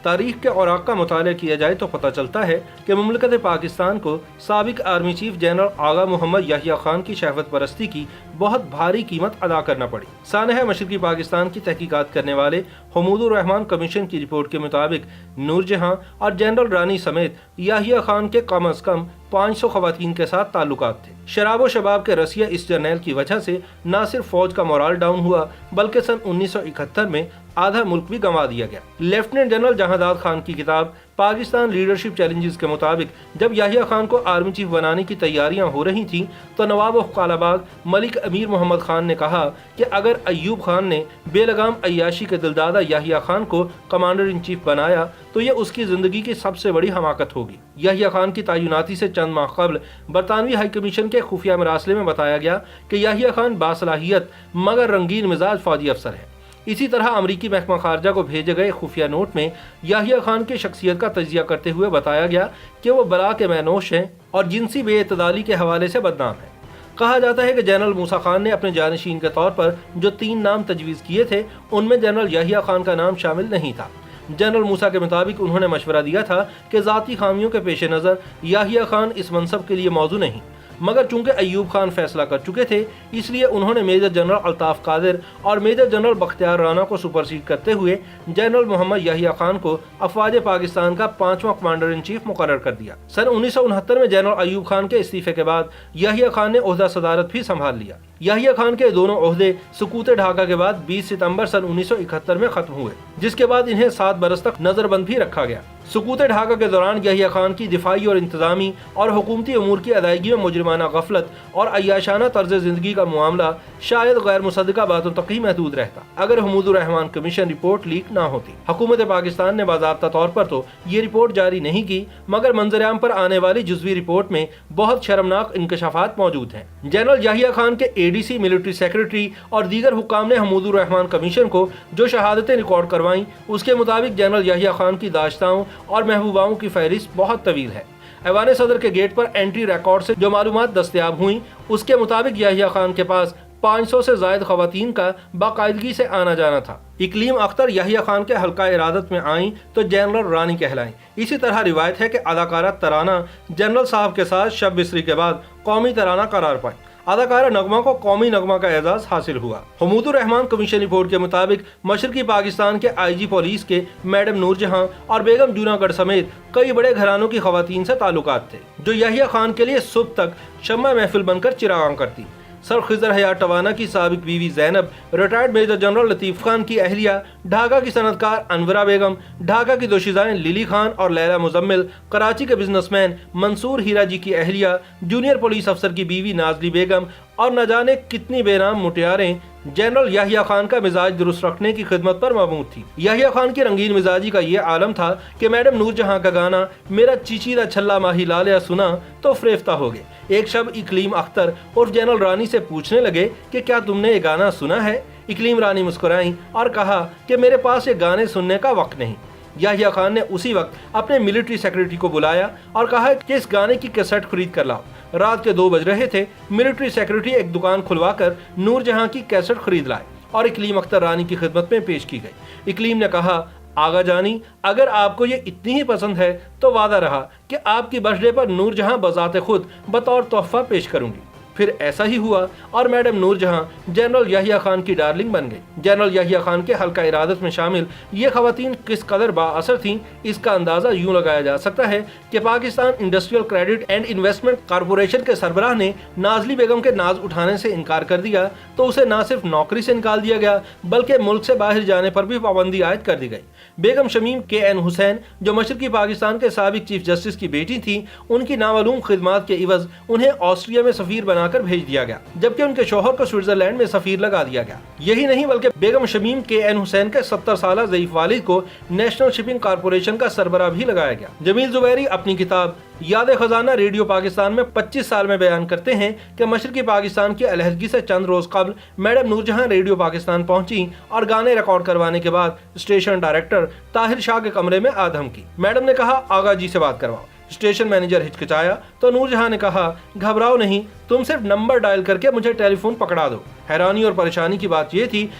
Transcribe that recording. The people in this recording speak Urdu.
تاریخ کے اوراق کا مطالعہ کیا جائے تو پتہ چلتا ہے کہ مملکت پاکستان کو سابق army chief general Agha Muhammad Yahya Khan کی شہوت پرستی کی بہت بھاری قیمت ادا کرنا پڑی۔ سانحہ مشرقی پاکستان کی تحقیقات کرنے والے حمود الرحمان کمیشن کی رپورٹ کے مطابق نور جہاں اور جنرل رانی سمیت یحییٰ خان کے کم از کم 500 خواتین کے ساتھ تعلقات تھے۔ شراب و شباب کے رسیہ اس جرنیل کی وجہ سے نہ صرف فوج کا مورال ڈاؤن ہوا بلکہ سن 1971 میں آدھا ملک بھی گنوا دیا گیا۔ لیفٹیننٹ جنرل جہانداد خان کی کتاب پاکستان لیڈرشپ چیلنجز کے مطابق جب یحییٰ خان کو آرمی چیف بنانے کی تیاریاں ہو رہی تھیں تو نواب قلعہ باغ ملک امیر محمد خان نے کہا کہ اگر ایوب خان نے بے لگام عیاشی کے دلدادہ یحییٰ خان کو کمانڈر ان چیف بنایا تو یہ اس کی زندگی کی سب سے بڑی حماقت ہوگی۔ یحییٰ خان کی تعیناتی سے چند ماہ قبل برطانوی ہائی کمیشن کے خفیہ مراسلے میں بتایا گیا کہ یحییٰ خان باصلاحیت مگر رنگین مزاج فوجی افسر ہے۔ اسی طرح امریکی محکمہ خارجہ کو بھیجے گئے خفیہ نوٹ میں یحییٰ خان کی شخصیت کا تجزیہ کرتے ہوئے بتایا گیا کہ وہ بلا کے مینوش ہیں اور جنسی بے اعتدالی کے حوالے سے بدنام ہیں۔ کہا جاتا ہے کہ جنرل موسیٰ خان نے اپنے جانشین کے طور پر جو 3 نام تجویز کیے تھے ان میں جنرل یحییٰ خان کا نام شامل نہیں تھا۔ جنرل موسیٰ کے مطابق انہوں نے مشورہ دیا تھا کہ ذاتی خامیوں کے پیش نظر یحییٰ خان اس منصب کے لیے موزوں نہیں، مگر چونکہ ایوب خان فیصلہ کر چکے تھے اس لیے انہوں نے میجر جنرل الطاف قادر اور میجر جنرل بختیار رانا کو سپرسیڈ کرتے ہوئے جنرل محمد یحییٰ خان کو افواج پاکستان کا 5واں کمانڈر ان چیف مقرر کر دیا۔ سن 1969 میں جنرل ایوب خان کے استعفے کے بعد یحییٰ خان نے عہدہ صدارت بھی سنبھال لیا۔ یحییٰ خان کے دونوں عہدے سقوط ڈھاکہ کے بعد 20 ستمبر سن 1971 میں ختم ہوئے، جس کے بعد انہیں 7 برس تک نظر بند بھی رکھا گیا۔ سقوط ڈھاکہ کے دوران یحییٰ خان کی دفاعی اور انتظامی اور حکومتی امور کی ادائیگی میں مجرمانہ غفلت اور عیاشانہ طرز زندگی کا معاملہ شاید غیر مصدقہ باتوں تک ہی محدود رہتا اگر حمود الرحمان کمیشن رپورٹ لیک نہ ہوتی۔ حکومت پاکستان نے باضابطہ طور پر تو یہ رپورٹ جاری نہیں کی، مگر منظر عام پر آنے والی جزوی رپورٹ میں بہت شرمناک انکشافات موجود ہیں۔ جنرل یحییٰ خان کے ADC ملٹری سیکرٹری اور دیگر حکام نے حمود الرحمان کمیشن کو جو شہادتیں ریکارڈ کروائیں اس کے مطابق جنرل یحییٰ خان کی داشتاؤں اور محبوباؤں کی فہرست بہت طویل ہے۔ ایوان صدر کے گیٹ پر انٹری ریکارڈ سے جو معلومات دستیاب ہوئیں اس کے مطابق یحییٰ خان کے پاس 500 سے زائد خواتین کا باقاعدگی سے آنا جانا تھا۔ اقلیم اختر یحییٰ خان کے حلقہ ارادت میں آئیں تو جنرل رانی کہلائیں۔ اسی طرح روایت ہے کہ اداکارہ ترانہ جنرل صاحب کے ساتھ شب بسری کے بعد قومی ترانہ قرار پائیں۔ اداکارہ نغمہ کو قومی نغمہ کا اعزاز حاصل ہوا۔ حمود الرحمان کمیشن رپورٹ کے مطابق مشرقی پاکستان کے IG پولیس کے میڈم نور جہاں اور بیگم جوناگڑھ سمیت کئی بڑے گھرانوں کی خواتین سے تعلقات تھے جو یحییٰ خان کے لیے صبح تک شمع محفل بن کر چراغاں کرتی۔ سر خضر حیات ٹوانا کی سابق بیوی زینب، ریٹائرڈ میجر جنرل لطیف خان کی اہلیہ، ڈھاکہ کی صنعت کار انورا بیگم، ڈھاکہ کی دوشیزائیں للی خان اور لیلا مزمل، کراچی کے بزنس مین منصور ہیرا جی کی اہلیہ، جونیئر پولیس افسر کی بیوی نازلی بیگم اور نہ جانے کتنی بے نام مٹیاریں جنرل یحییٰ خان کا مزاج درست رکھنے کی خدمت پر مبعوث تھی۔ یحییٰ خان کی رنگین مزاجی کا یہ عالم تھا کہ میڈم نور جہاں کا گانا میرا چیچیدہ چھلا ماہی لالیا سنا تو فریفتہ ہو گئے۔ ایک شب اقلیم اختر اور جنرل رانی سے پوچھنے لگے کہ کیا تم نے یہ گانا سنا ہے؟ اقلیم رانی مسکرائیں اور کہا کہ میرے پاس یہ گانے سننے کا وقت نہیں۔ یحییٰ خان نے اسی وقت اپنے ملٹری سیکرٹری کو بلایا اور کہا کہ اس گانے کی کیسٹ خرید کر لاؤ۔ رات کے 2 بج رہے تھے۔ ملٹری سیکرٹری ایک دکان کھلوا کر نور جہاں کی کیسٹ خرید لائے اور اقلیم اختر رانی کی خدمت میں پیش کی گئی۔ اقلیم نے کہا، آغا جانی اگر آپ کو یہ اتنی ہی پسند ہے تو وعدہ رہا کہ آپ کی برتھ ڈے پر نور جہاں بذات خود بطور تحفہ پیش کروں گی۔ پھر ایسا ہی ہوا اور میڈم نور جہاں جنرل یحییٰ خان کی ڈارلنگ بن گئی۔ جنرل یحییٰ خان کے حلقہ ارادت میں شامل یہ خواتین کس قدر با اثر تھیں اس کا اندازہ یوں لگایا جا سکتا ہے کہ Pakistan industrial credit and investment corporation کے سربراہ نے نازلی بیگم کے ناز اٹھانے سے انکار کر دیا تو اسے نہ صرف نوکری سے نکال دیا گیا بلکہ ملک سے باہر جانے پر بھی پابندی عائد کر دی گئی۔ بیگم شمیم KN حسین جو مشرقی پاکستان کے سابق چیف جسٹس کی بیٹی تھیں، ان کی نامعلوم خدمات کے عوض انہیں آسٹریا میں سفیر بنا کر بھیج دیا گیا جبکہ ان کے شوہر کو سوئٹزرلینڈ میں سفیر لگا دیا گیا۔ یہی نہیں بلکہ بیگم شمیم KN حسین کے 70 سالہ ضعیف والد کو نیشنل شپنگ کارپوریشن کا سربراہ بھی لگایا گیا۔ جمیل زبیری اپنی کتاب یاد خزانہ ریڈیو پاکستان میں 25 سال میں بیان کرتے ہیں کہ مشرقی پاکستان کی علیحدگی سے چند روز قبل میڈم نور جہاں ریڈیو پاکستان پہنچی اور گانے ریکارڈ کروانے کے بعد اسٹیشن ڈائریکٹر طاہر شاہ کے کمرے میں آدھم کی۔ میڈم نے کہا، آغا جی سے بات کرواؤ۔ اسٹیشن مینیجر ہچکچایا تو نور جہاں نے کہا، گھبراؤ نہیں، تم صرف نمبر ڈائل کر کے مجھے ٹیلی فون پکڑا دو۔ حیرانی اور پریشانی کی بات یہ تھی